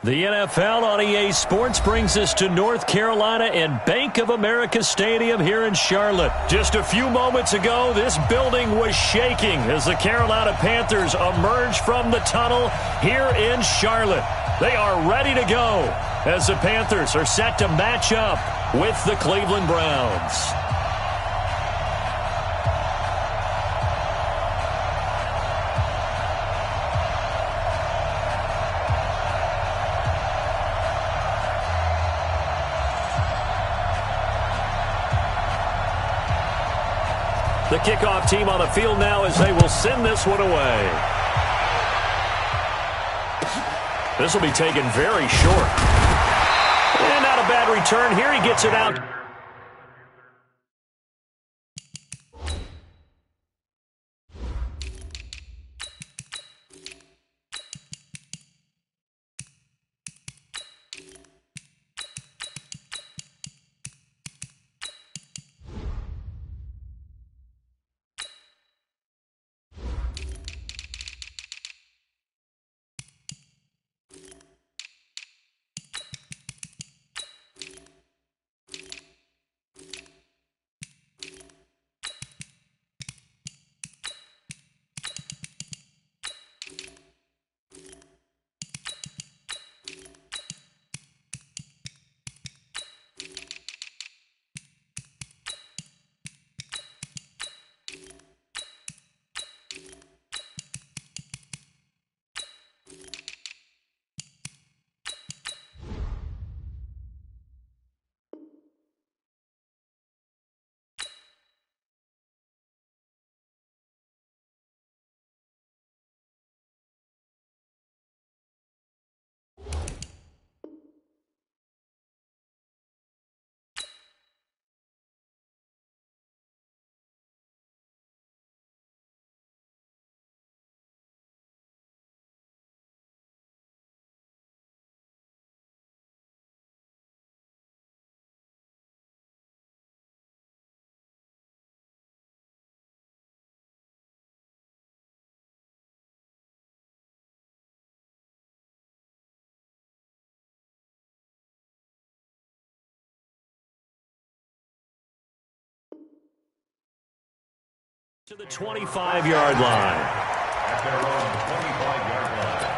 The NFL on EA Sports brings us to North Carolina and Bank of America Stadium here in Charlotte. Just a few moments ago, this building was shaking as the Carolina Panthers emerge from the tunnel here in Charlotte. They are ready to go as the Panthers are set to match up with the Cleveland Browns. The kickoff team on the field now as they will send this one away. This will be taken very short. And not a bad return here. He gets it out. To the 25-yard line. At their own 25-yard line.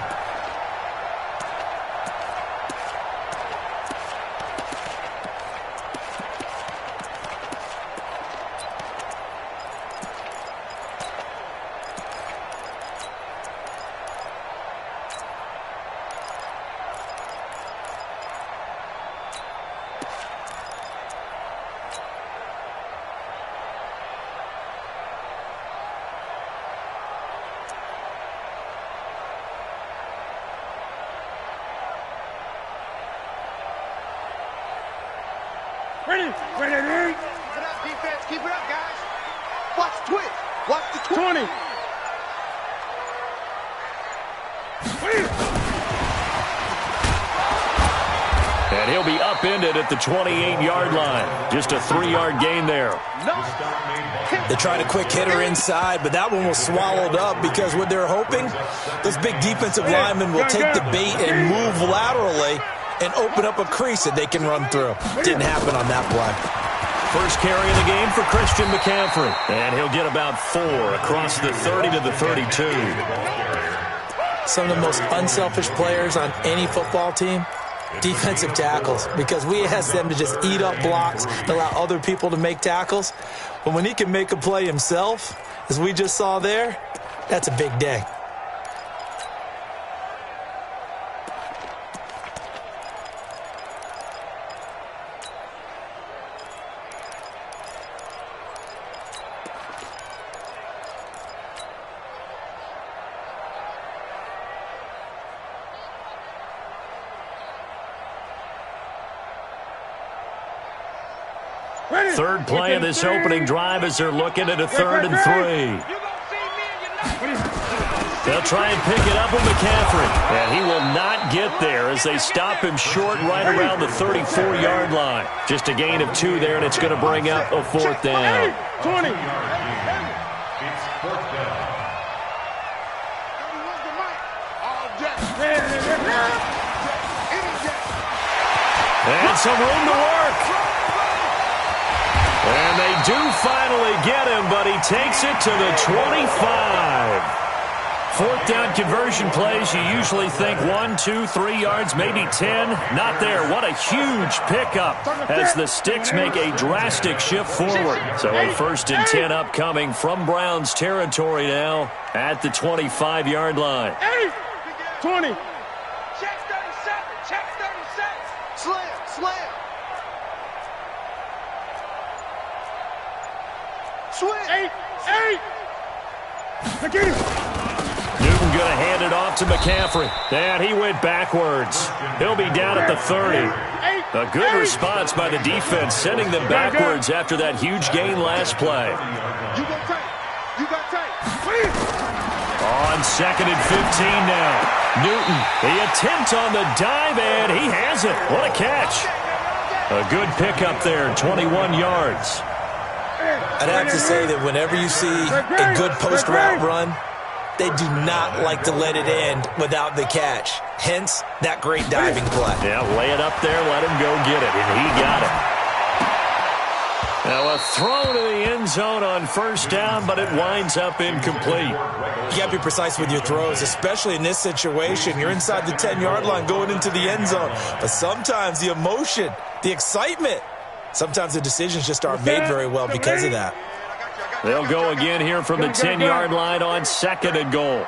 Ready. Keep it up, defense. Keep it up, guys. Watch the twitch. Watch the twitch. 20. And he'll be upended at the 28-yard line. Just a 3-yard gain there. They tried a quick hitter inside, but that one was swallowed up because what they're hoping, those big defensive linemen will take the bait and move laterally and open up a crease that they can run through. Didn't happen on that play. First carry of the game for Christian McCaffrey. And he'll get about 4 across the 30 to the 32. Some of the most unselfish players on any football team, defensive tackles, because we ask them to just eat up blocks and allow other people to make tackles. But when he can make a play himself, as we just saw there, that's a big day. Third play of this opening drive as they're looking at a 3rd and 3. They'll try and pick it up with McCaffrey. And he will not get there as they stop him short right around the 34-yard line. Just a gain of 2 there, and it's going to bring up a 4th down. 20. It's 4th down. And some room to work. And they do finally get him, but he takes it to the 25. Fourth down conversion plays, you usually think 1, 2, 3 yards, maybe 10. Not there. What a huge pickup as the Sticks make a drastic shift forward. So a 1st and 10 upcoming from Browns territory now at the 25-yard line. 20. Check 37. Check 37. Slam. Slam. Swing. 8. Again. Newton going to hand it off to McCaffrey. And he went backwards. He'll be down at the 30. A good response by the defense, sending them backwards after that huge gain last play. You got tight. You got tight. On 2nd and 15 now. Newton, the attempt on the dive, and he has it. What a catch. A good pickup there, 21 yards. I'd have to say that whenever you see a good post-route run, they do not like to let it end without the catch. Hence, that great diving play. Yeah, lay it up there, let him go get it, and he got it. Now a throw to the end zone on 1st down, but it winds up incomplete. You got to be precise with your throws, especially in this situation. You're inside the 10-yard line going into the end zone. But sometimes the emotion, the excitement, sometimes the decisions just aren't made very well because of that. They'll go again here from the 10-yard line on 2nd and goal.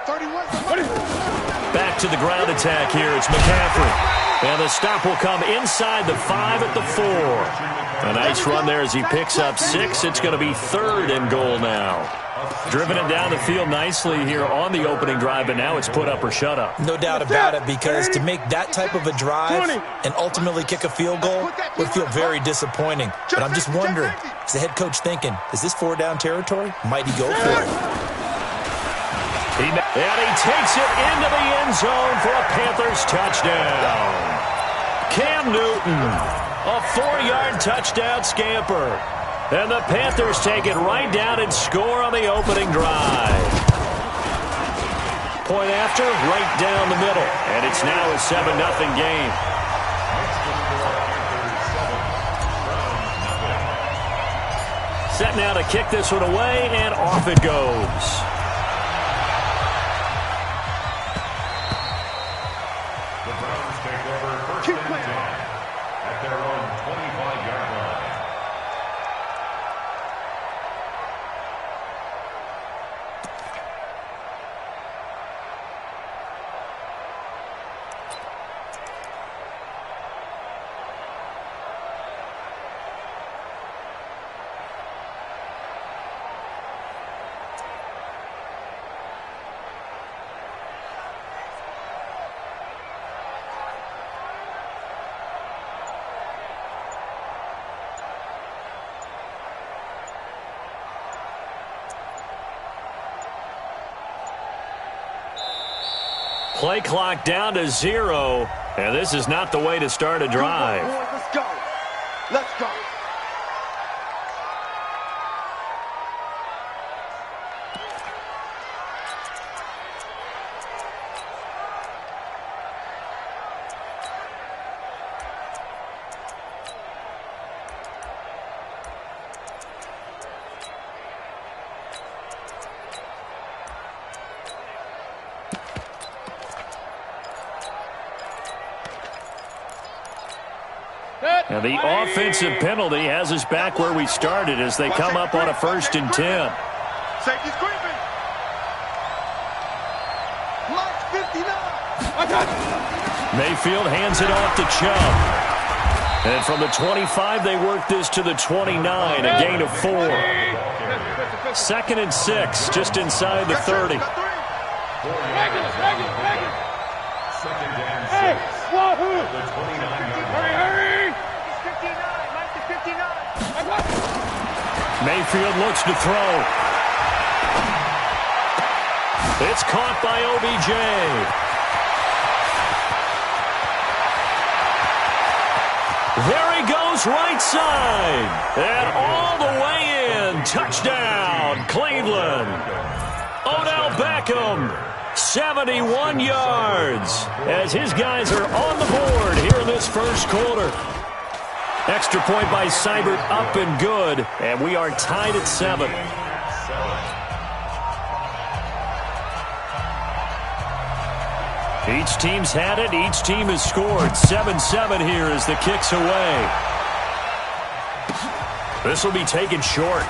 31. Back to the ground attack here. It's McCaffrey. And the stop will come inside the 5 at the 4. A nice run there as he picks up 6. It's going to be 3rd and goal now. Driven it down the field nicely here on the opening drive, but now it's put up or shut up. No doubt about it, because to make that type of a drive and ultimately kick a field goal would feel very disappointing. But I'm just wondering, is the head coach thinking, is this 4-down territory? Might he go for it? And he takes it into the end zone for a Panthers touchdown. Cam Newton, a 4-yard touchdown scamper. And the Panthers take it right down and score on the opening drive. Point after, right down the middle. And it's now a 7-0 game. Set now to kick this one away, and off it goes. The Browns take over 1st and 10 at their own 25-yard line. Play clock down to 0, and this is not the way to start a drive. Let's go. Let's go. And the offensive penalty has us back where we started as they come up on a 1st and 10. Safety's creeping. Block 59. Mayfield hands it off to Chubb. And from the 25, they work this to the 29, a gain of 4. 2nd and 6, just inside the 30. 2nd and 6. Wahoo! The 29-yard line. Hurry! 59. Mike to 59. Mayfield looks to throw. It's caught by OBJ. There he goes, right side. And all the way in. Touchdown, Cleveland. Odell Beckham 71 yards as his guys are on the board here in this first quarter. Extra point by Seibert, up and good, and we are tied at 7. Each team's had it. Each team has scored. 7-7 here as the kick's away. This will be taken short.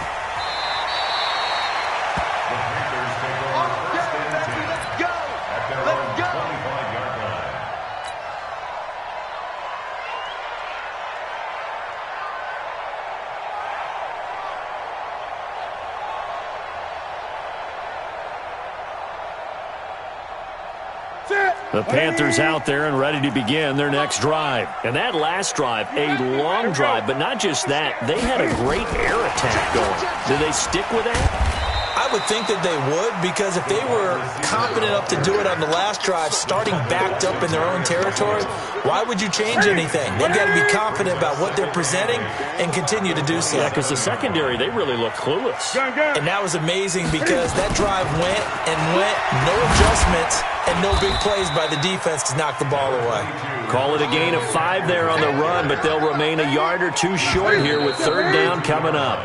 The Panthers out there and ready to begin their next drive. And that last drive, a long drive, but not just that. They had a great air attack going. Do they stick with that? I would think that they would, because if they were confident enough to do it on the last drive, starting backed up in their own territory, why would you change anything? They've got to be confident about what they're presenting and continue to do so. Yeah, because the secondary, they really look clueless. And that was amazing because that drive went and went, no adjustments, and no big plays by the defense to knock the ball away. Call it a gain of 5 there on the run, but they'll remain a yard or two short here with third down coming up.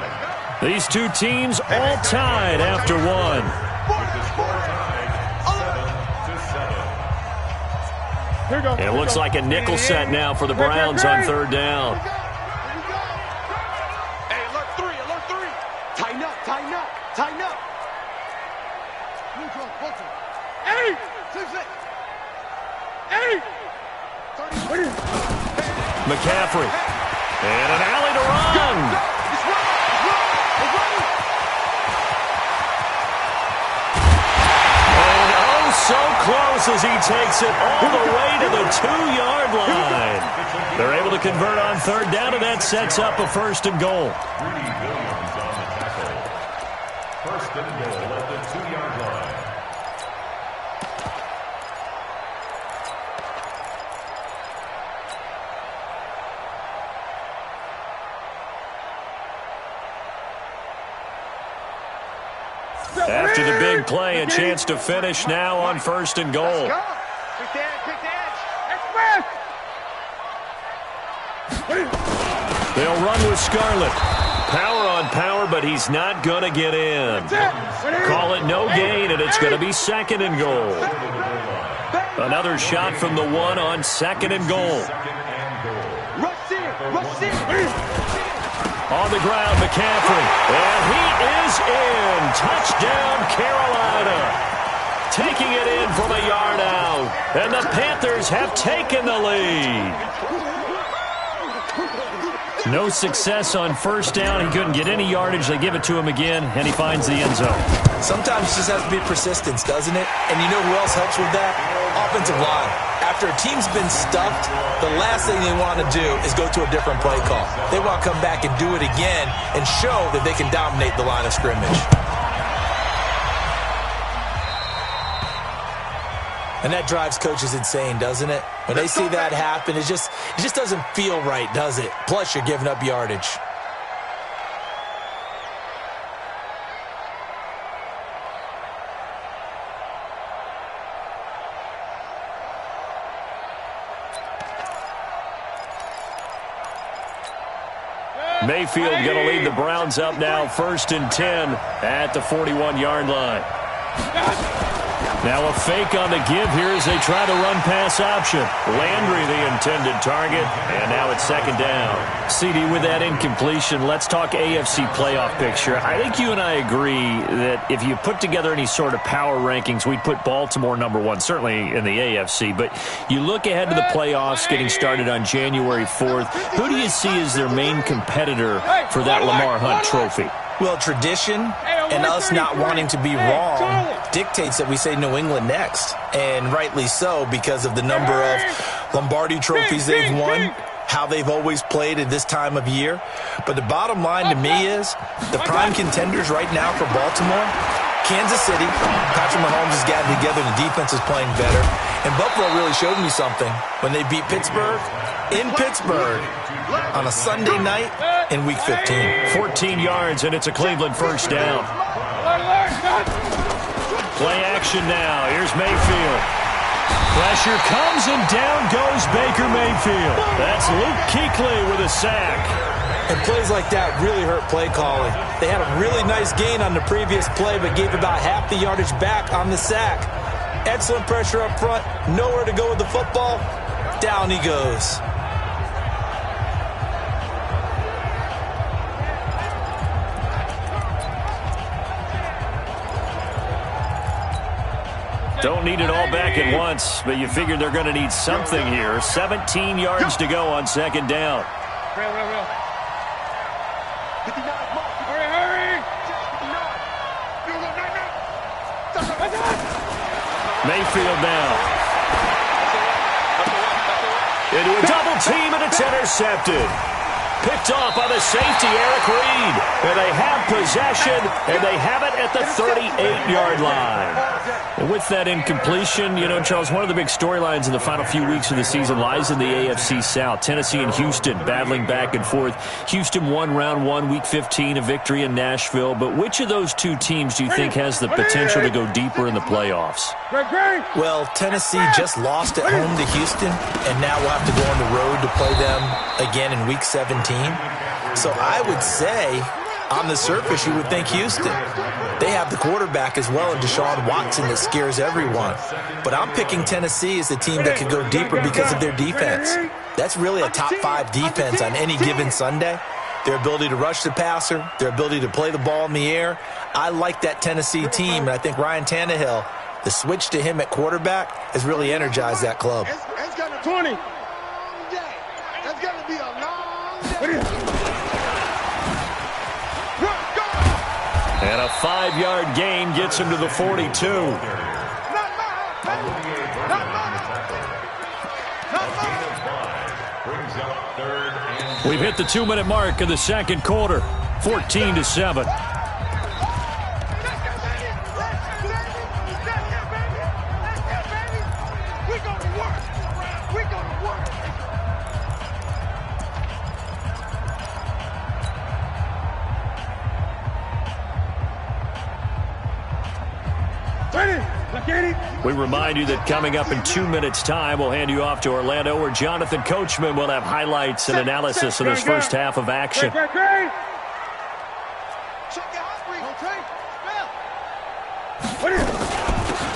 These two teams all tied after 1. It looks like a nickel set now for the Browns on third down. Hey, alert 3, alert 3. Tighten up, tighten up, tighten up. Hey! 6-6. McCaffrey. And an alley to run. So close as he takes it all the way to the 2-yard line. They're able to convert on third down, and that sets up a first and goal. First and goal at the 2-yard line. After the big play, a chance to finish now on first and goal. They'll run with Scarlett. Power on power, but he's not going to get in. Call it no gain, and it's going to be second and goal. Another shot from the 1 on second and goal. On the ground, McCaffrey. And he is in. Touchdown, Carolina. Taking it in from a yard out. And the Panthers have taken the lead. No success on first down. He couldn't get any yardage. They give it to him again, and he finds the end zone. Sometimes it just has to be persistence, doesn't it? And you know who else helps with that? Offensive line. After a team's been stuffed, the last thing they want to do is go to a different play call. They want to come back and do it again and show that they can dominate the line of scrimmage. And that drives coaches insane, doesn't it? When they see that happen, it just doesn't feel right, does it? Plus, you're giving up yardage. Mayfield going to lead the Browns up now, 1st and 10 at the 41-yard line. Now a fake on the give here as they try to run pass option. Landry the intended target, and now it's second down. CD, with that incompletion, let's talk AFC playoff picture. I think you and I agree that if you put together any sort of power rankings, we'd put Baltimore number 1, certainly in the AFC. But you look ahead to the playoffs getting started on January 4th. Who do you see as their main competitor for that Lamar Hunt trophy? Well, tradition and us not wanting to be wrong dictates that we say New England next. And rightly so, because of the number of Lombardi trophies they've won, how they've always played at this time of year. But the bottom line to me is the prime contenders right now for Baltimore, Kansas City. Patrick Mahomes has gotten together. The defense is playing better. And Buffalo really showed me something when they beat Pittsburgh in Pittsburgh on a Sunday night in Week 15. 14 yards, and it's a Cleveland first down. Play action now. Here's Mayfield. Pressure comes, and down goes Baker Mayfield. That's Luke Kuechly with a sack. And plays like that really hurt play calling. They had a really nice gain on the previous play, but gave about half the yardage back on the sack. Excellent pressure up front. Nowhere to go with the football. Down he goes. Don't need it all back at once, but you figure they're going to need something here. 17 yards to go on second down. Real. 59 mark. Hurry. 59. Mayfield now. Into a double team, and it's intercepted. Picked off by the safety, Eric Reed. And they have possession, and they have it at the 38-yard line. And with that incompletion, you know, Charles, one of the big storylines in the final few weeks of the season lies in the AFC South. Tennessee and Houston battling back and forth. Houston won round 1, week 15, a victory in Nashville. But which of those two teams do you think has the potential to go deeper in the playoffs? Well, Tennessee just lost at home to Houston, and now we'll have to go on the road to play them again in week 17. So I would say, on the surface, you would think Houston. They have the quarterback as well in Deshaun Watson that scares everyone. But I'm picking Tennessee as the team that could go deeper because of their defense. That's really a top 5 defense on any given Sunday. Their ability to rush the passer, their ability to play the ball in the air. I like that Tennessee team, and I think Ryan Tannehill, the switch to him at quarterback, has really energized that club. It's got a 20. That's going to be a long day. And a 5-yard gain gets him to the 42. We've hit the 2-minute mark of the second quarter. 14-7. We remind you that coming up in 2 minutes' time, we'll hand you off to Orlando, where Jonathan Coachman will have highlights and analysis of this first half of action.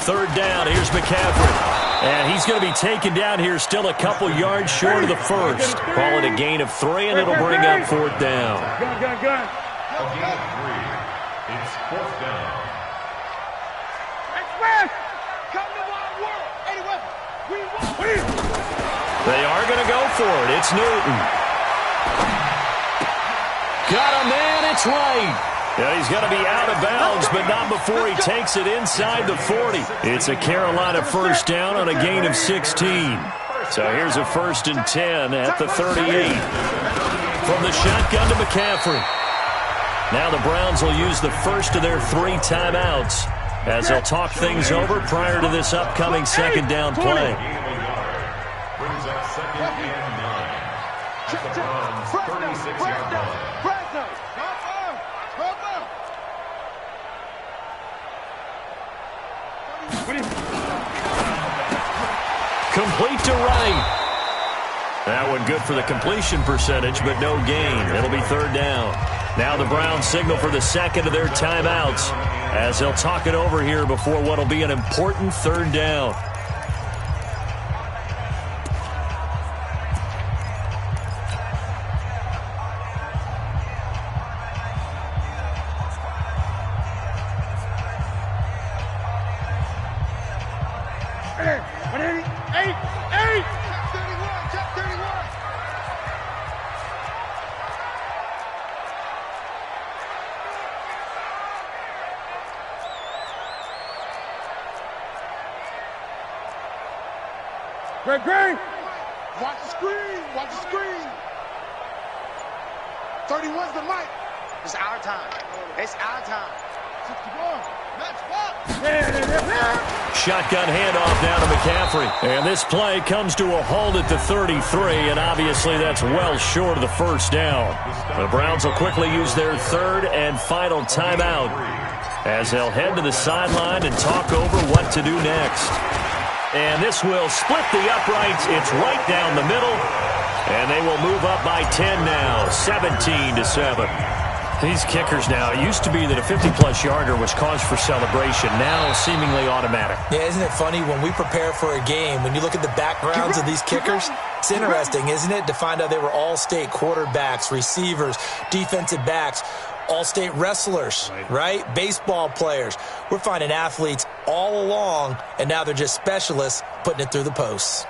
Third down, here's McCaffrey. And he's going to be taken down here, still a couple yards short of the first. Call it a gain of 3, and it'll bring up fourth down. A gain of 3. It's fourth down. They are going to go for it. It's Newton. Got a man. It's right. Yeah, he's going to be out of bounds, but not before he takes it inside the 40. It's a Carolina first down on a gain of 16. So here's a 1st and 10 at the 38. From the shotgun to McCaffrey. Now the Browns will use the first of their 3 timeouts as they'll talk things over prior to this upcoming second down play. Brings up 2nd and 9. At the Browns' 36-yard line. Complete to Wright. That one good for the completion percentage, but no gain. It'll be third down. Now the Browns signal for the second of their timeouts as they'll talk it over here before what will be an important third down. Greg! Watch the screen! Watch the screen! 31's the mic. It's our time. It's our time. 61. Match ball. Shotgun handoff now to McCaffrey. And this play comes to a halt at the 33, and obviously that's well short of the first down. The Browns will quickly use their third and final timeout as they'll head to the sideline and talk over what to do next. And this will split the uprights. It's right down the middle. And they will move up by 10 now, 17-7. These kickers now, it used to be that a 50-plus yarder was cause for celebration. Now seemingly automatic. Yeah, isn't it funny when we prepare for a game, when you look at the backgrounds of these kickers, it's interesting, isn't it, to find out they were all-state quarterbacks, receivers, defensive backs, all-state wrestlers, right? Baseball players. We're finding athletes all along, and now they're just specialists putting it through the posts.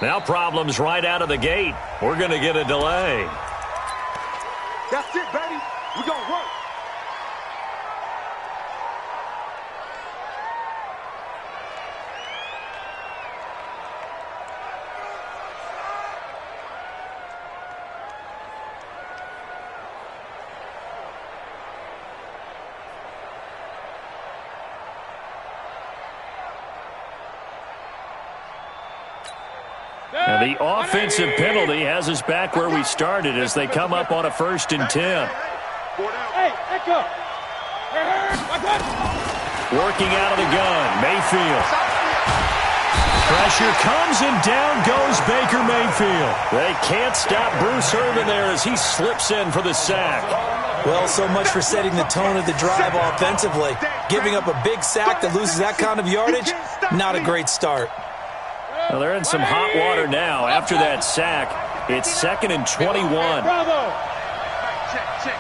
Now problems right out of the gate. We're going to get a delay. That's it, baby. We're going to work. And the offensive penalty has us back where we started as they come up on a 1st and 10. Hey, echo. Working out of the gun, Mayfield. Pressure comes and down goes Baker Mayfield. They can't stop Bruce Irvin there as he slips in for the sack. Well, so much for setting the tone of the drive offensively. Giving up a big sack that loses that kind of yardage, not a great start. Well, they're in some hot water now after that sack. It's 2nd and 21. Bravo. Check, 59.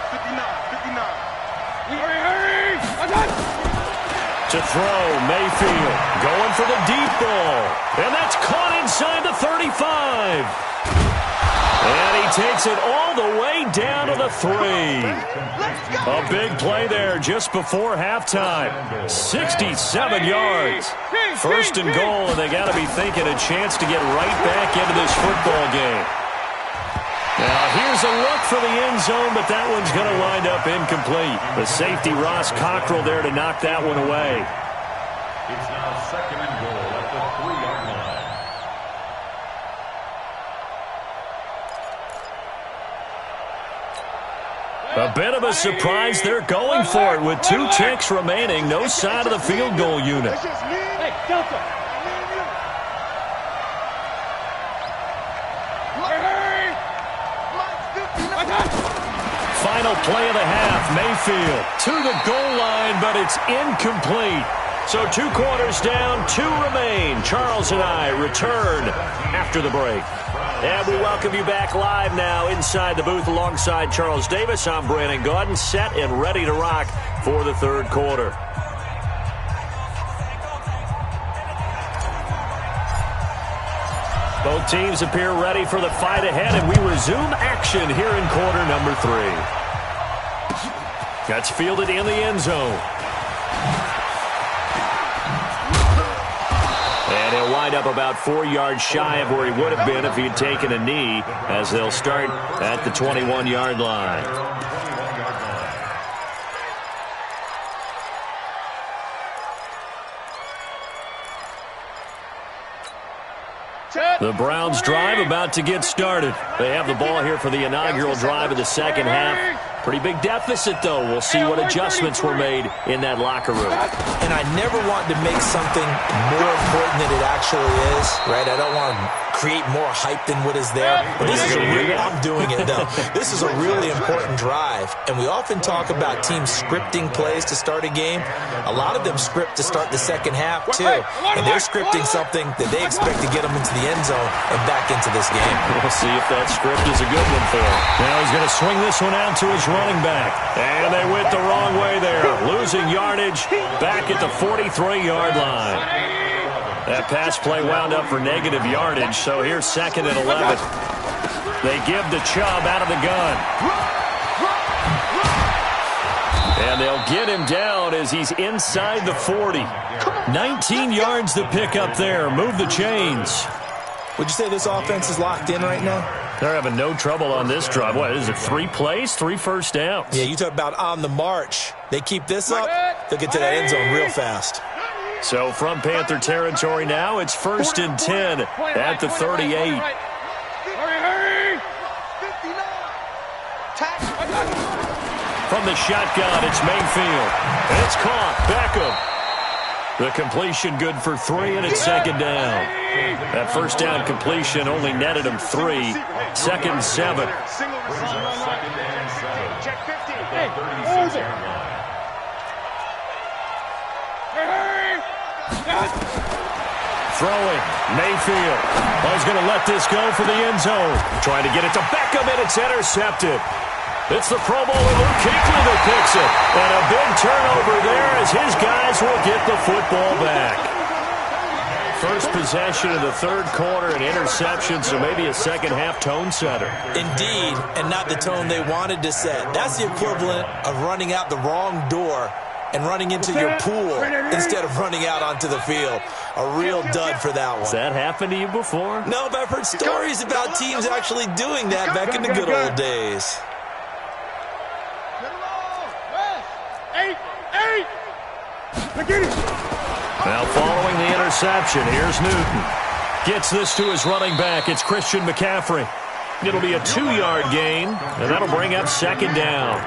Hurry. To throw, Mayfield going for the deep ball. And that's caught inside the 35. And he takes it all the way down to the 3. A big play there just before halftime. 67 yards. 1st and goal, and they got to be thinking a chance to get right back into this football game. Now, here's a look for the end zone, but that one's going to wind up incomplete. The safety, Ross Cockrell, there to knock that one away. It's now 2nd and goal at the 3-yard line. A bit of a surprise. They're going for it with 2 ticks remaining. No sign of the field goal unit. Hey, Delta. Final play of the half. Mayfield to the goal line, but it's incomplete. So 2 quarters down, 2 remain. Charles and I return after the break. And we welcome you back live now inside the booth alongside Charles Davis. I'm Brandon Gaudin, set and ready to rock for the 3rd quarter. Both teams appear ready for the fight ahead, and we resume action here in quarter number 3. That's fielded in the end zone. And he'll wind up about 4 yards shy of where he would have been if he had taken a knee, as they'll start at the 21-yard line. The Browns drive about to get started. They have the ball here for the inaugural drive of the 2nd half. Pretty big deficit, though. We'll see what adjustments were made in that locker room. And I never want to make something more important than it actually is, right? I don't want to create more hype than what is there. But this is I'm doing it, though. This is a really important drive. And we often talk about teams scripting plays to start a game. A lot of them script to start the 2nd half, too. And they're scripting something that they expect to get them into the end zone and back into this game. We'll see if that script is a good one for him. Now he's going to swing this one out to his running back. And they went the wrong way there. Losing yardage back at the 43-yard line. That pass play wound up for negative yardage, so here's 2nd and 11. They give the Chubb out of the gun. And they'll get him down as he's inside the 40. 19 yards to pick up there. Move the chains. Would you say this offense is locked in right now? They're having no trouble on this drive. What is it, 3 plays, 3 first downs? Yeah, you talk about on the march. They keep this up, they'll get to that end zone real fast. So from Panther territory now, it's 1st and 10 at the 38. From the shotgun, it's Mayfield. It's caught. Beckham. The completion good for 3, and it's 2nd down. That first down completion only netted him 3. 2nd and 7. Check 50. Throwing. Mayfield. Oh, he's going to let this go for the end zone. Trying to get it to Beckham, and it's intercepted. It's the Pro Bowler Luke Kuechly that picks it. And a big turnover there as his guys will get the football back. First possession of the 3rd quarter, an interception, so maybe a second-half tone setter. Indeed, and not the tone they wanted to set. That's the equivalent of running out the wrong door and running into your pool instead of running out onto the field. A real dud for that one. Has that happened to you before? No, but I've heard stories about teams actually doing that back in the good old days. Now following the interception, here's Newton. Gets this to his running back. It's Christian McCaffrey. It'll be a 2-yard gain, and that'll bring up 2nd down.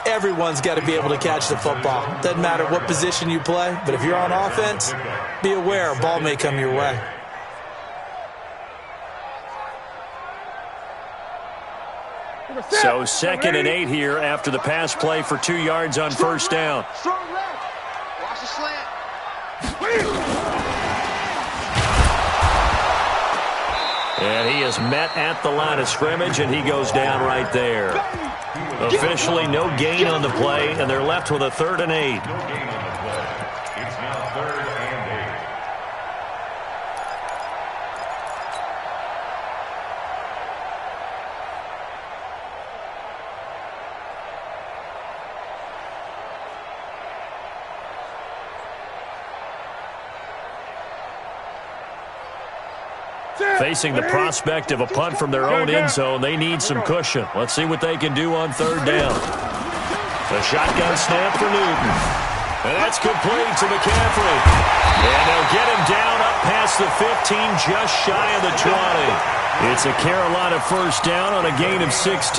Everyone's got to be able to catch the football. Doesn't matter what position you play, but if you're on offense, be aware a ball may come your way. So 2nd and 8 here after the pass play for 2 yards on 1st down. Strong left. Watch the slant. And he is met at the line of scrimmage, and he goes down right there. Officially no gain on the play, and they're left with a 3rd and 8. No gain on the play. It's now 3rd and 8. Facing the prospect of a punt from their own end zone, they need some cushion. Let's see what they can do on 3rd down. The shotgun snap for Newton. And that's complete to McCaffrey. And they'll get him down up past the 15, just shy of the 20. It's a Carolina 1st down on a gain of 16.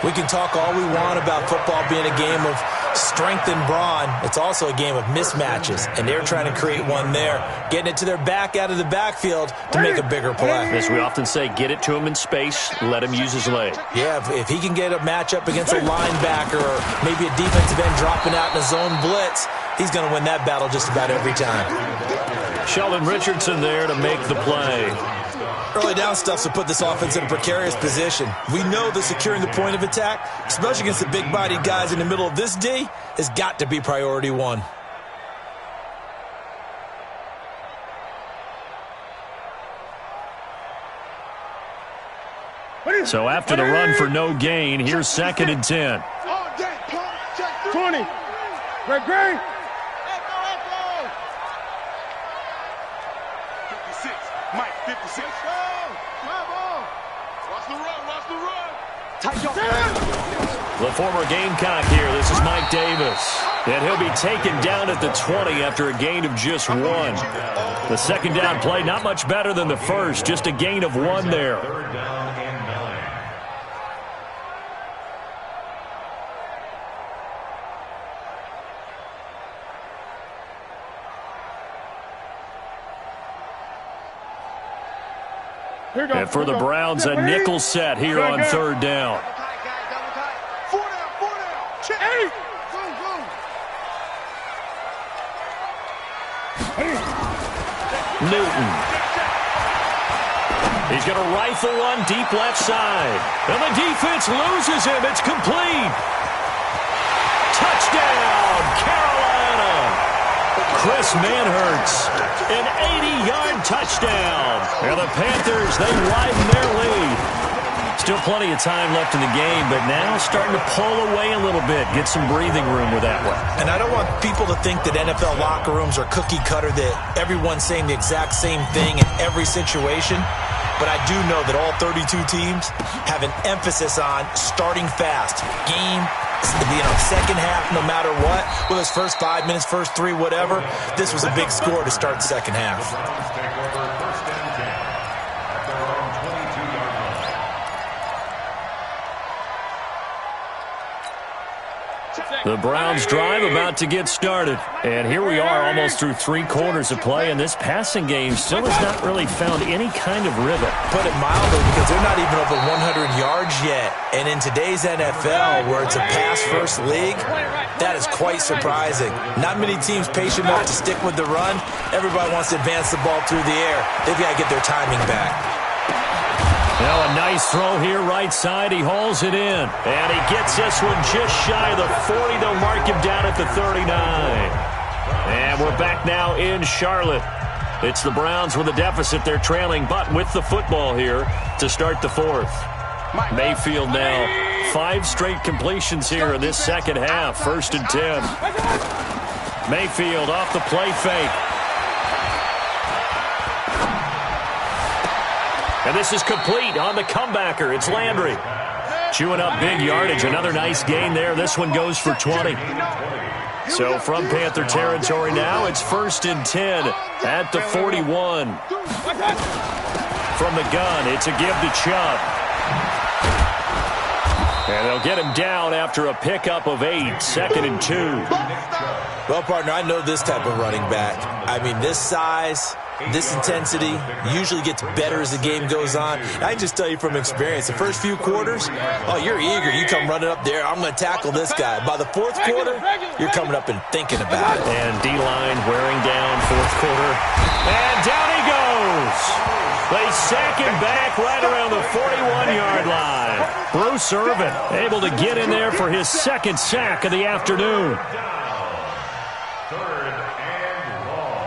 We can talk all we want about football being a game of strength and brawn. It's also a game of mismatches, and they're trying to create one there, getting it to their back out of the backfield to make a bigger play. As we often say, get it to him in space, let him use his leg. Yeah, if he can get a matchup against a linebacker or maybe a defensive end dropping out in a zone blitz, he's going to win that battle just about every time. Sheldon Richardson there to make the play. Early down stuff to put this offense in a precarious position. We know that securing the point of attack, especially against the big-bodied guys in the middle of this D, has got to be priority 1. So after the run for no gain, here's 2nd and 10. 20. Great. 56. Mike, 56. The former Gamecock here. This is Mike Davis. And he'll be taken down at the 20 after a gain of just 1. The 2nd down play, not much better than the first. Just a gain of 1 there. 3rd down and 9. And for the Browns, a nickel set here on 3rd down. Four down. Check. Hey. Newton. He's going to rifle one deep left side. And the defense loses him. It's complete. Touchdown, Carolina. Chris Manhertz, an 80-yard touchdown. And the Panthers, they widen their lead. Still plenty of time left in the game, but now starting to pull away a little bit. Get some breathing room with that one. And I don't want people to think that NFL locker rooms are cookie cutter, that everyone's saying the exact same thing in every situation. But I do know that all 32 teams have an emphasis on starting fast. Game, second half, no matter what. Whether it's first 5 minutes, first 3, whatever. This was a big score to start the second half. The Browns drive about to get started. And here we are almost through 3 quarters of play, and this passing game still has not really found any kind of rhythm. Put it mildly, because they're not even over 100 yards yet. And in today's NFL, where it's a pass-first league, that is quite surprising. Not many teams patient enough to stick with the run. Everybody wants to advance the ball through the air. They've got to get their timing back. Now a nice throw here right side. He hauls it in. And he gets this one just shy of the 40. They'll mark him down at the 39. And we're back now in Charlotte. It's the Browns with a deficit. They're trailing, but with the football here to start the 4th. Mayfield now 5 straight completions here in this second half. 1st and 10. Mayfield off the play fake. And this is complete on the comebacker. It's Landry. Chewing up big yardage. Another nice gain there. This one goes for 20. So from Panther territory now, it's 1st and 10 at the 41. From the gun, it's a give to Chubb. And they'll get him down after a pickup of 8. 2nd and 2. Well, partner, I know this type of running back. I mean, this size, this intensity usually gets better as the game goes on. I can just tell you from experience, the first few quarters, oh, you're eager. You come running up there, I'm going to tackle this guy. By the 4th quarter, you're coming up and thinking about it. And D-line wearing down 4th quarter. And down he goes. They sack him back right around the 41-yard line. Bruce Irvin able to get in there for his 2nd sack of the afternoon. 3rd and long.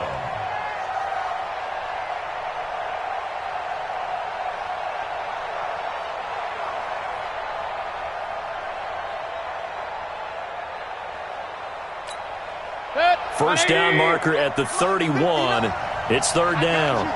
First down marker at the 31. It's 3rd down.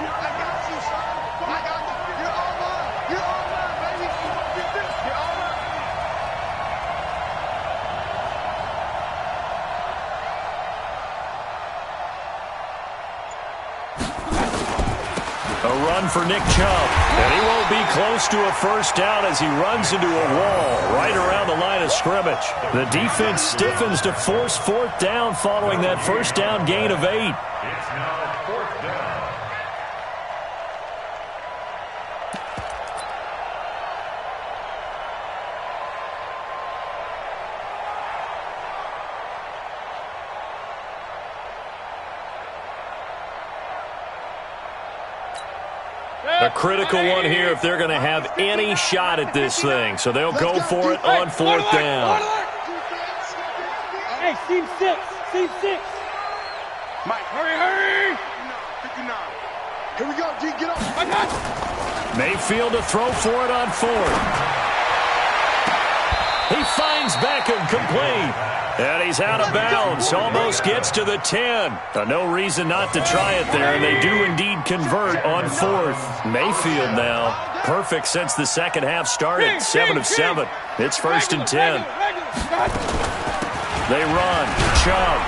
A run for Nick Chubb. And he won't be close to a first down as he runs into a wall right around the line of scrimmage. The defense stiffens to force 4th down following that first down gain of 8. It's now 4th down. A critical one here if they're going to have any shot at this thing. So they'll go for it on 4th down. Hey, team 6. Team 6. Mike, hurry. 59. Here we go, G, get up. Mayfield to throw for it on 4th. He finds Beckham complete. And he's out of bounds. Almost gets to the 10. No reason not to try it there, and they do indeed convert on 4th. Mayfield now, perfect since the second half started. 7 of 7. It's 1st and 10. They run. Chubb.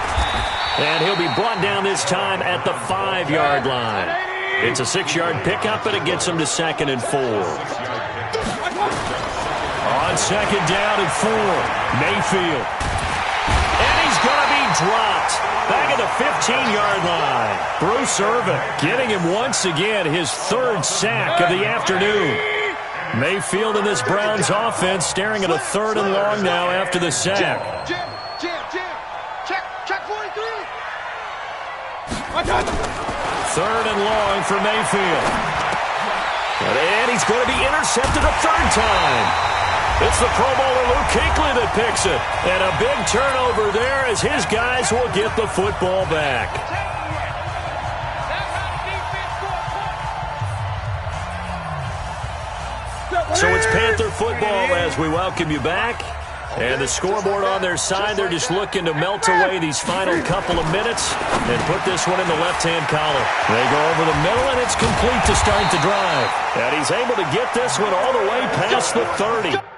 And he'll be brought down this time at the 5-yard line. It's a 6-yard pickup, and it gets him to 2nd and 4. On 2nd down and 4, Mayfield. And he's going to be dropped back at the 15-yard line. Bruce Irvin getting him once again his 3rd sack of the afternoon. Mayfield in this Browns offense staring at a 3rd and long now after the sack. Jim. Check 43. 3rd and long for Mayfield. And he's going to be intercepted a 3rd time. It's the Pro Bowler Luke Kuechly that picks it. And a big turnover there as his guys will get the football back. So it's Panther football as we welcome you back. And the scoreboard on their side, they're just looking to melt away these final couple of minutes and put this one in the left-hand column. They go over the middle, and it's complete to start the drive. And he's able to get this one all the way past the 30.